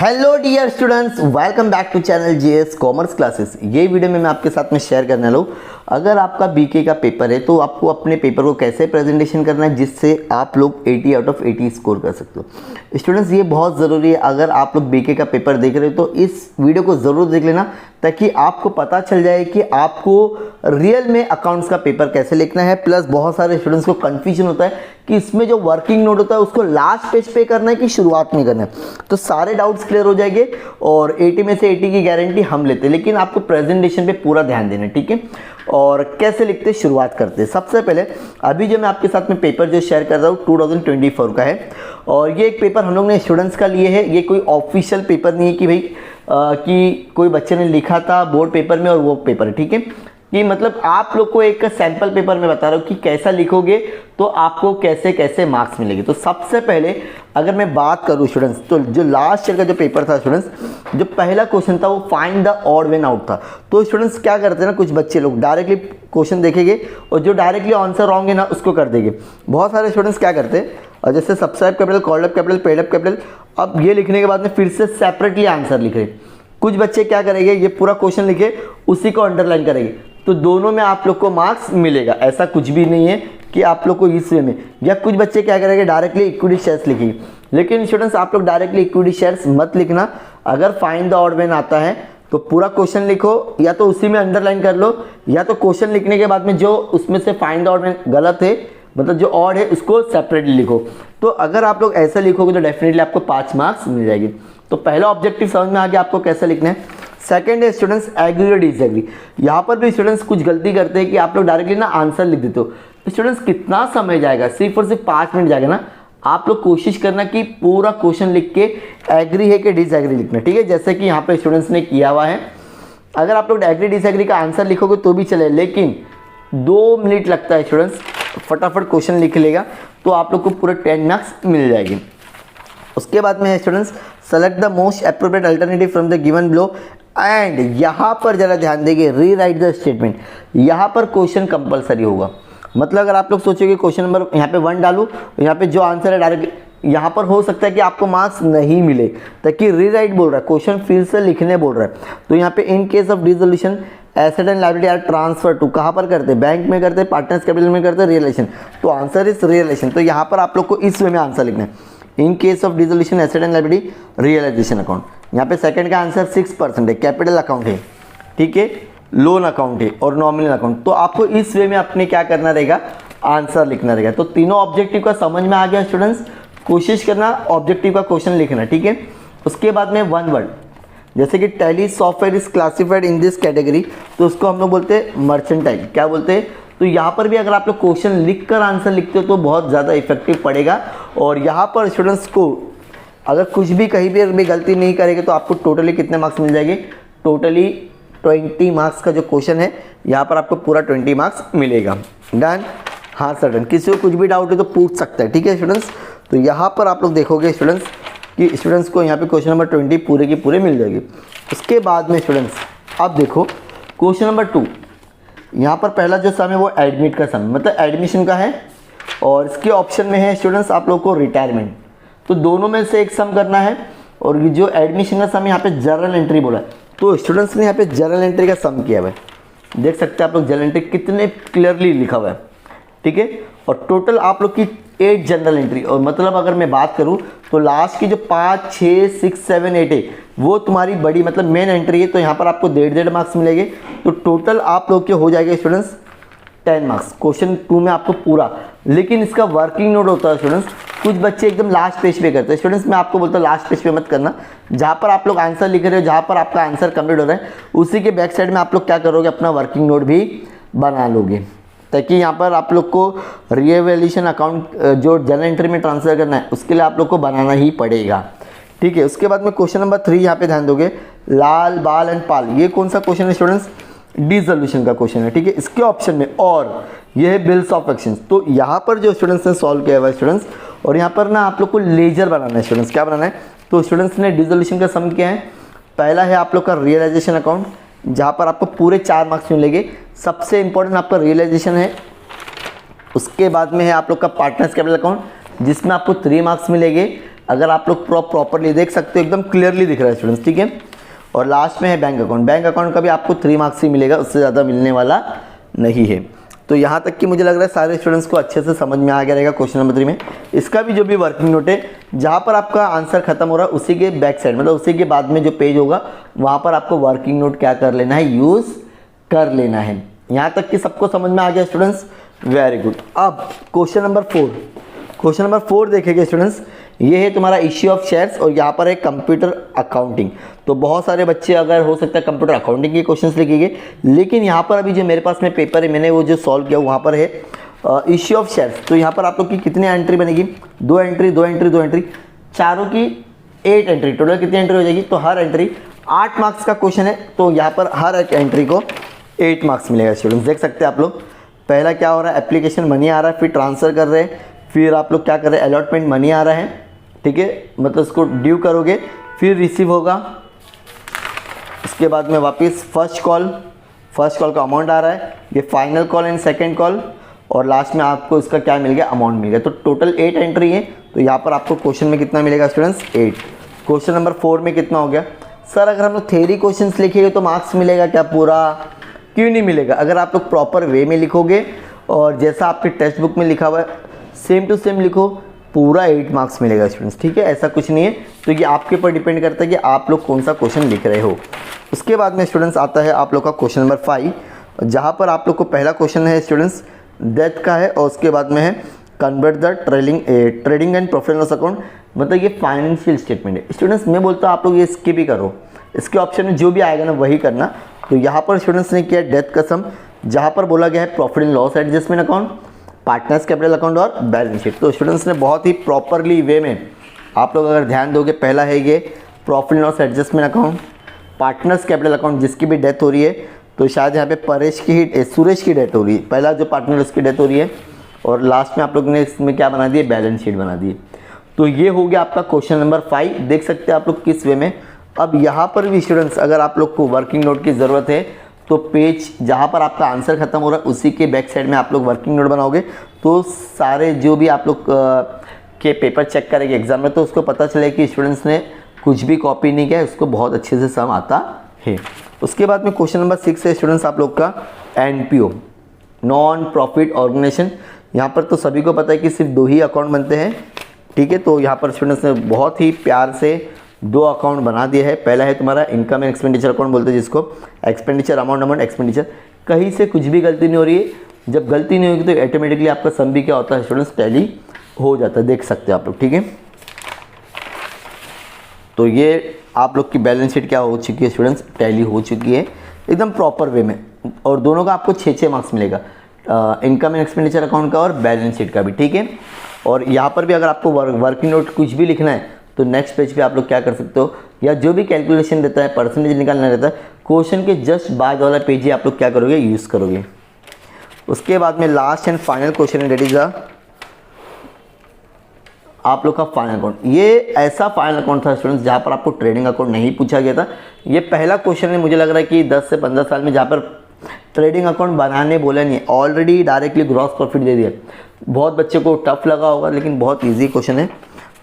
Hello dear students, welcome back to channel GS commerce classes. ये video में मैं आपके साथ में शेयर करने वाला हूँ। अगर आपका बीके का पेपर है तो आपको अपने पेपर को कैसे प्रेजेंटेशन करना है जिससे आप लोग 80 आउट ऑफ 80 स्कोर कर सकते हो। स्टूडेंट्स, ये बहुत ज़रूरी है। अगर आप लोग बीके का पेपर देख रहे हो तो इस वीडियो को ज़रूर देख लेना ताकि आपको पता चल जाए कि आपको रियल में अकाउंट्स का पेपर कैसे लिखना है। प्लस बहुत सारे स्टूडेंट्स को कन्फ्यूजन होता है कि इसमें जो वर्किंग नोट होता है उसको लास्ट पेज पे करना है कि शुरुआत में करना है। तो सारे डाउट्स क्लियर हो जाएंगे और 80 में से 80 की गारंटी हम लेते हैं, लेकिन आपको प्रेजेंटेशन पे पूरा ध्यान देना है, ठीक है। और कैसे लिखते शुरुआत करते हैं। सबसे पहले अभी जो मैं आपके साथ में पेपर जो शेयर कर रहा हूँ 2024 का है और ये एक पेपर हम लोग ने स्टूडेंट्स का लिए है। ये कोई ऑफिशियल पेपर नहीं है कि भाई कि कोई बच्चे ने लिखा था बोर्ड पेपर में और वो पेपर है, ठीक है। कि मतलब आप लोग को एक सैंपल पेपर में बता रहा हूँ कि कैसा लिखोगे तो आपको कैसे कैसे मार्क्स मिलेंगे। तो सबसे पहले अगर मैं बात करूँ स्टूडेंट्स, तो जो लास्ट ईयर का जो पेपर था स्टूडेंट्स, जो पहला क्वेश्चन था वो find the odd one out था। तो स्टूडेंट्स क्या करते हैं ना, कुछ बच्चे लोग डायरेक्टली क्वेश्चन देखेंगे और जो डायरेक्टली आंसर रॉन्ग है ना उसको कर देंगे। बहुत सारे स्टूडेंट्स क्या करते हैं, और जैसे subscribe capital, called up capital, paid up capital, अब ये लिखने के बाद में फिर से सेपरेटली आंसर लिख रहे। कुछ बच्चे क्या करेंगे, ये पूरा क्वेश्चन लिखे उसी को अंडरलाइन करेंगे, तो दोनों में आप लोग को मार्क्स मिलेगा। ऐसा कुछ भी नहीं है कि आप लोग को इस वे में। या कुछ बच्चे क्या करेंगे, डायरेक्टली इक्विटी शेयर्स लिखेंगे। लेकिन स्टूडेंट्स आप लोग डायरेक्टली इक्विटी शेयर्स मत लिखना। अगर फाइंड द ऑड वन आता है तो पूरा क्वेश्चन लिखो, या तो उसी में अंडरलाइन कर लो, या तो क्वेश्चन लिखने के बाद में जो उसमें से फाइंड द ऑड वन गलत है, मतलब जो ऑड है उसको सेपरेटली लिखो। तो अगर आप लोग ऐसा लिखोगे तो डेफिनेटली आपको 5 मार्क्स मिल जाएगी। तो पहला ऑब्जेक्टिव समझ में आ गया आपको कैसे लिखना है। सेकंड है स्टूडेंट्स एग्री और डिसएग्री। यहाँ पर भी स्टूडेंट्स कुछ गलती करते हैं कि आप लोग डायरेक्टली ना आंसर लिख देते हो। तो स्टूडेंट्स कितना समय जाएगा, सिर्फ और सिर्फ 5 मिनट जाएगा ना। आप लोग कोशिश करना कि पूरा क्वेश्चन लिख के एग्री है कि डिसएग्री लिखना, ठीक है। जैसे कि यहाँ पे स्टूडेंट्स ने किया हुआ है। अगर आप लोग एग्री डिसएग्री का आंसर लिखोगे तो भी चले, लेकिन 2 मिनट लगता है स्टूडेंट्स, फटाफट क्वेश्चन लिख लेगा तो आप लोग को पूरे 10 मार्क्स मिल जाएगी। उसके बाद में है students select the most appropriate alternative from the given below and यहाँ पर जरा ध्यान देंगे, रीराइट द स्टेटमेंट। यहाँ पर क्वेश्चन कंपलसरी होगा। मतलब अगर आप लोग सोचोगे क्वेश्चन नंबर यहाँ पे 1 डालूँ, यहाँ पे जो आंसर है डायरेक्ट यहाँ पर हो सकता है कि आपको मार्क्स नहीं मिले, ताकि रीराइट बोल रहा है, क्वेश्चन फिर से लिखने बोल रहा है। तो यहाँ पे in case of dissolution asset and liability are transfer to, कहाँ पर करते हैं, बैंक में करते हैं, पार्टनर्स कैपिटल में करते हैं, रियलाइजेशन। तो आंसर इज रियलाइजेशन। तो यहाँ पर आप लोग को इस वे में आंसर लिखना है, in case of dissolution asset and liability realisation account. यहाँ पे सेकंड का आंसर 6% है, कैपिटल अकाउंट है, ठीक है, लोन अकाउंट है और नॉमिनल अकाउंट। तो आपको इस वे में अपने क्या करना रहेगा, आंसर लिखना रहेगा। तो तीनों ऑब्जेक्टिव का समझ में आ गया स्टूडेंट्स। कोशिश करना ऑब्जेक्टिव का क्वेश्चन लिखना, ठीक है। उसके बाद में 1 वर्ड, जैसे कि tally software is classified in this category, तो उसको हम लोग बोलते हैं मर्चेंटाइल। क्या बोलते हैं, तो यहाँ पर भी अगर आप लोग क्वेश्चन लिखकर आंसर लिखते हो तो बहुत ज़्यादा इफेक्टिव पड़ेगा। और यहाँ पर स्टूडेंट्स को अगर कुछ भी कहीं भी गलती नहीं करेंगे तो आपको टोटली कितने मार्क्स मिल जाएंगे, टोटली 20 मार्क्स का जो क्वेश्चन है यहाँ पर आपको पूरा 20 मार्क्स मिलेगा। डन, हाँ सर डन। किसी को कुछ भी डाउट है तो पूछ सकता है, ठीक है स्टूडेंट्स। तो यहाँ पर आप लोग देखोगे स्टूडेंट्स कि स्टूडेंट्स को यहाँ पे क्वेश्चन नंबर 20 पूरे की पूरे मिल जाएगी। उसके बाद में स्टूडेंट्स अब देखो क्वेश्चन नंबर 2, यहाँ पर पहला जो सम है वो एडमिट का सम, मतलब एडमिशन का है, और इसके ऑप्शन में है स्टूडेंट्स आप लोग को रिटायरमेंट। तो दोनों में से एक सम करना है, और ये जो एडमिशन का सम यहाँ पे जर्नल एंट्री बोला है, तो स्टूडेंट्स ने यहाँ पे जर्नल एंट्री का सम किया हुआ है। देख सकते हैं आप लोग जर्नल एंट्री कितने क्लियरली लिखा हुआ है, ठीक है। और टोटल आप लोग की 8 जनरल एंट्री, और मतलब अगर मैं बात करूं तो लास्ट की जो 5, 6, 6, 7, 8 है वो तुम्हारी बड़ी मतलब मेन एंट्री है। तो यहाँ पर आपको 1.5 मार्क्स मिलेंगे। तो टोटल आप लोग के हो जाएगा स्टूडेंट्स 10 मार्क्स क्वेश्चन 2 में आपको पूरा। लेकिन इसका वर्किंग नोट होता है स्टूडेंट्स, कुछ बच्चे एकदम लास्ट पेज पे करते हैं। स्टूडेंट्स मैं आपको बोलता हूँ लास्ट पेज पे मत करना, जहाँ पर आप लोग आंसर लिख रहे हो, जहाँ पर आपका आंसर कंप्लीट हो रहा है उसी के बैक साइड में आप लोग क्या करोगे, अपना वर्किंग नोट भी बना लोगे, ताकि यहाँ पर आप लोग को रिवैल्यूएशन अकाउंट जो जनरल एंट्री में ट्रांसफर करना है उसके लिए आप लोग को बनाना ही पड़ेगा, ठीक है। उसके बाद में क्वेश्चन नंबर 3 यहाँ पे ध्यान दोगे, लाल बाल एंड पाल। ये कौन सा क्वेश्चन है स्टूडेंट्स, डिसोल्यूशन का क्वेश्चन है, ठीक है। इसके ऑप्शन में और ये है बिल्स ऑफ एक्सचेंज। तो यहाँ पर जो स्टूडेंट्स ने सॉल्व किया हुआ है स्टूडेंट्स, और यहाँ पर ना आप लोग को लेजर बनाना है स्टूडेंट्स। क्या बनाना है, तो स्टूडेंट्स ने डिसोल्यूशन का सम किया है। पहला है आप लोग का रियलाइजेशन अकाउंट, जहाँ पर आपको पूरे 4 मार्क्स मिलेंगे। सबसे इंपॉर्टेंट आपका रियलाइजेशन है। उसके बाद में है आप लोग का पार्टनर्स कैपिटल अकाउंट, जिसमें आपको 3 मार्क्स मिलेंगे। अगर आप लोग प्रॉपरली देख सकते हो एकदम क्लियरली दिख रहा है स्टूडेंट्स, ठीक है। और लास्ट में है बैंक अकाउंट। बैंक अकाउंट का भी आपको 3 मार्क्स ही मिलेगा, उससे ज़्यादा मिलने वाला नहीं है। तो यहाँ तक कि मुझे लग रहा है सारे स्टूडेंट्स को अच्छे से समझ में आ गया रहेगा क्वेश्चन नंबर 3 में। इसका भी जो भी वर्किंग नोट है, जहाँ पर आपका आंसर खत्म हो रहा है उसी के बैक साइड, मतलब उसी के बाद में जो पेज होगा वहाँ पर आपको वर्किंग नोट क्या कर लेना है, यूज़ कर लेना है। यहाँ तक कि सबको समझ में आ गया स्टूडेंट्स, वेरी गुड। अब क्वेश्चन नंबर 4, क्वेश्चन नंबर 4 देखेंगे स्टूडेंट्स। ये है तुम्हारा इश्यू ऑफ शेयर्स और यहाँ पर है कंप्यूटर अकाउंटिंग। तो बहुत सारे बच्चे अगर हो सकता है कंप्यूटर अकाउंटिंग के क्वेश्चंस लिखेंगे, लेकिन यहाँ पर अभी जो मेरे पास में पेपर है मैंने वो जो सॉल्व किया वहाँ पर है इश्यू ऑफ शेयर्स। तो यहाँ पर आप लोग की कितनी एंट्री बनेगी, 2 एंट्री 2 एंट्री 2 एंट्री, चारों की 8 एंट्री, टोटल कितनी एंट्री हो जाएगी। तो हर एंट्री 8 मार्क्स का क्वेश्चन है, तो यहाँ पर हर एक एंट्री को 8 मार्क्स मिलेगा स्टूडेंट्स। देख सकते हैं आप लोग, पहला क्या हो रहा है, एप्लीकेशन मनी आ रहा है, फिर ट्रांसफ़र कर रहे हैं, फिर आप लोग क्या कर रहे हैं, अलॉटमेंट मनी आ रहा है, ठीक है, मतलब इसको ड्यू करोगे, फिर रिसीव होगा, इसके बाद में वापस फर्स्ट कॉल का अमाउंट आ रहा है, ये final call and second call, और लास्ट में आपको इसका क्या मिल गया, अमाउंट मिल गया। तो टोटल 8 एंट्री है। तो यहाँ पर आपको क्वेश्चन में कितना मिलेगा स्टूडेंट्स, 8। क्वेश्चन नंबर 4 में कितना हो गया, सर अगर हम लोग थ्योरी क्वेश्चंस लिखेंगे तो मार्क्स मिलेगा क्या पूरा, क्यों नहीं मिलेगा। अगर आप लोग प्रॉपर वे में लिखोगे और जैसा आपके टेक्स्ट बुक में लिखा हुआ है सेम टू सेम लिखो, पूरा 8 मार्क्स मिलेगा स्टूडेंट्स, ठीक है। ऐसा कुछ नहीं है, तो ये आपके ऊपर डिपेंड करता है कि आप लोग कौन सा क्वेश्चन लिख रहे हो। उसके बाद में स्टूडेंट्स आता है आप लोग का क्वेश्चन नंबर 5, जहाँ पर आप लोग को पहला क्वेश्चन है स्टूडेंट्स डेथ का है, और उसके बाद में है convert the trading and profit and loss account, मतलब ये फाइनेंशियल स्टेटमेंट है स्टूडेंट्स। मैं बोलता हूँ आप लोग ये स्किप ही करो, इसके ऑप्शन में जो भी आएगा ना वही करना। तो यहाँ पर स्टूडेंट्स ने किया डेथ का सम, जहाँ पर बोला गया है profit and loss adjustment account, partners capital account और बैलेंस शीट। तो स्टूडेंट्स ने बहुत ही प्रॉपरली वे में आप लोग अगर ध्यान दोगे, पहला है ये profit and loss adjustment account, partners capital account जिसकी भी डेथ हो रही है, तो शायद यहाँ पे सुरेश की डेथ हो रही है, पहला जो पार्टनर उसकी डेथ हो रही है, और लास्ट में आप लोग ने इसमें क्या बना दिए, बैलेंस शीट बना दिए। तो ये हो गया आपका क्वेश्चन नंबर 5। देख सकते हैं आप लोग किस वे में। अब यहाँ पर भी स्टूडेंट्स अगर आप लोग को वर्किंग नोट की ज़रूरत है, तो पेज जहाँ पर आपका आंसर खत्म हो रहा है उसी के बैक साइड में आप लोग वर्किंग नोट बनाओगे, तो सारे जो भी आप लोग के पेपर चेक करेंगे एग्जाम में, तो उसको पता चले कि स्टूडेंट्स ने कुछ भी कॉपी नहीं किया, उसको बहुत अच्छे से सम आता है। उसके बाद में क्वेश्चन नंबर 6 है स्टूडेंट्स आप लोग का NPO, नॉन प्रॉफिट ऑर्गेनाइजेशन। यहाँ पर तो सभी को पता है कि सिर्फ 2 ही अकाउंट बनते हैं, ठीक है। तो यहाँ पर स्टूडेंट्स ने बहुत ही प्यार से 2 अकाउंट बना दिए हैं। पहला है तुम्हारा इनकम एंड एक्सपेंडिचर अकाउंट बोलते हैं जिसको, एक्सपेंडिचर अमाउंट एक्सपेंडिचर, कहीं से कुछ भी गलती नहीं हो रही है। जब गलती नहीं होगी तो ऑटोमेटिकली आपका सम भी क्या होता है स्टूडेंट्स, टैली हो जाता है, देख सकते हो आप लोग, ठीक है। तो ये आप लोग की बैलेंस शीट क्या हो चुकी है स्टूडेंट्स, टैली हो चुकी है एकदम प्रॉपर वे में, और दोनों का आपको 6-6 मार्क्स मिलेगा, इनकम एंड एक्सपेंडिचर अकाउंट का और बैलेंस शीट का भी, ठीक है। और यहाँ पर भी अगर आपको वर्किंग नोट कुछ भी लिखना है तो नेक्स्ट पेज पे आप लोग क्या कर सकते हो, या जो भी कैलकुलेशन रहता है, परसेंटेज निकालना रहता है, क्वेश्चन के जस्ट बाद वाला पेज ही आप लोग क्या करोगे, यूज़ करोगे। उसके बाद में लास्ट एंड फाइनल क्वेश्चन है, डेट इज आप लोग का फाइनल अकाउंट। ये ऐसा फाइनल अकाउंट था स्टूडेंट्स जहाँ पर आपको ट्रेडिंग अकाउंट नहीं पूछा गया था। ये पहला क्वेश्चन है मुझे लग रहा है कि 10 से 15 साल में जहाँ पर ट्रेडिंग अकाउंट बनाने बोला नहीं, ऑलरेडी डायरेक्टली ग्रॉस प्रॉफिट दे दिया। बहुत बच्चे को टफ लगा होगा, लेकिन बहुत ईजी क्वेश्चन है।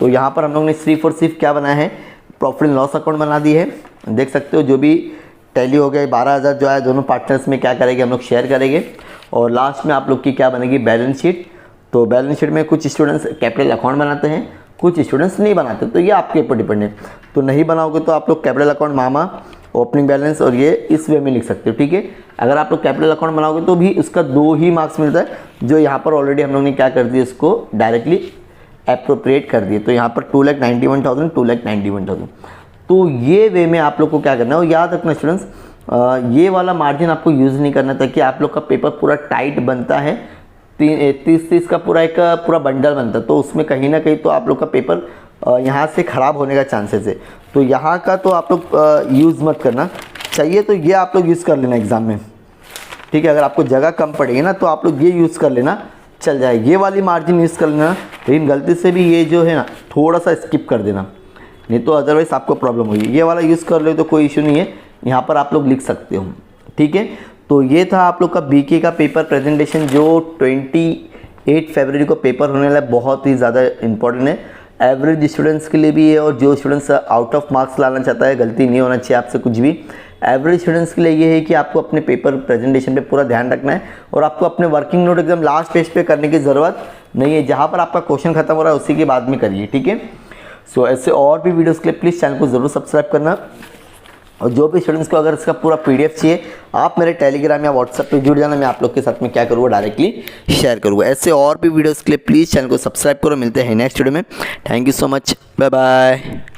तो यहाँ पर हम लोग ने सिर्फ और सिर्फ क्या बनाया है, प्रॉफिट एंड लॉस अकाउंट बना दी है। देख सकते हो जो भी टैली हो गया, 12,000 जो है दोनों पार्टनर्स में क्या करेंगे, हम लोग शेयर करेंगे, और लास्ट में आप लोग की क्या बनेगी, बैलेंस शीट। तो बैलेंस शीट में कुछ स्टूडेंट्स कैपिटल अकाउंट बनाते हैं, कुछ स्टूडेंट्स नहीं बनाते, तो ये आपके ऊपर डिपेंड है। तो नहीं बनाओगे तो आप लोग कैपिटल अकाउंट मामा, ओपनिंग बैलेंस, और ये इस वे में लिख सकते हो, ठीक है। अगर आप लोग कैपिटल अकाउंट बनाओगे तो भी उसका 2 ही मार्क्स मिलता है, जो यहाँ पर ऑलरेडी हम लोग ने क्या कर दिया, इसको डायरेक्टली अप्रोप्रिएट कर दिए। तो यहाँ पर 2,91,000, 2,91,000। तो ये वे में आप लोग को क्या करना है, और याद रखना स्टूडेंट्स, ये वाला मार्जिन आपको यूज़ नहीं करना, ताकि आप लोग का पेपर पूरा टाइट बनता है, 30 का पूरा बंडल बनता है, तो उसमें कहीं ना कहीं तो आप लोग का पेपर यहाँ से ख़राब होने का चांसेस है। तो यहाँ का तो आप लोग यूज़ मत करना, चाहिए तो ये आप लोग यूज़ कर लेना एग्ज़ाम में, ठीक है। अगर आपको जगह कम पड़ेगी ना तो आप लोग ये यूज़ कर लेना, चल जाएगी। ये वाली मार्जिन यूज़ कर लेना, लेकिन गलती से भी ये जो है ना थोड़ा सा स्किप कर देना, नहीं तो अदरवाइज़ आपको प्रॉब्लम होगी। ये वाला यूज़ कर ले तो कोई इशू नहीं है, यहाँ पर आप लोग लिख सकते हो, ठीक है। तो ये था आप लोग का बीके का पेपर प्रेजेंटेशन, जो 28 फरवरी को पेपर होने वाला है, बहुत ही ज़्यादा इंपॉर्टेंट है। एवरेज स्टूडेंट्स के लिए भी है, और जो स्टूडेंट्स आउट ऑफ मार्क्स लाना चाहता है, गलती नहीं होना चाहिए आपसे कुछ भी। एवरेज स्टूडेंट्स के लिए ये है कि आपको अपने पेपर प्रेजेंटेशन पे पूरा ध्यान रखना है, और आपको अपने वर्किंग नोट एकदम लास्ट पेज पे करने की ज़रूरत नहीं है, जहाँ पर आपका क्वेश्चन खत्म हो रहा है उसी के बाद में करिए, ठीक है। सो ऐसे और भी वीडियोज़ के लिए प्लीज़ चैनल को ज़रूर सब्सक्राइब करना, और जो भी स्टूडेंट्स को अगर इसका पूरा PDF चाहिए, आप मेरे टेलीग्राम या व्हाट्सएप पे जुड़ जाना, मैं आप लोग के साथ में क्या करूँगा, डायरेक्टली शेयर करूँगा। ऐसे और भी वीडियोज़ के लिए प्लीज़ चैनल को सब्सक्राइब करो। मिलते हैं नेक्स्ट वीडियो में। Thank you so much, bye bye.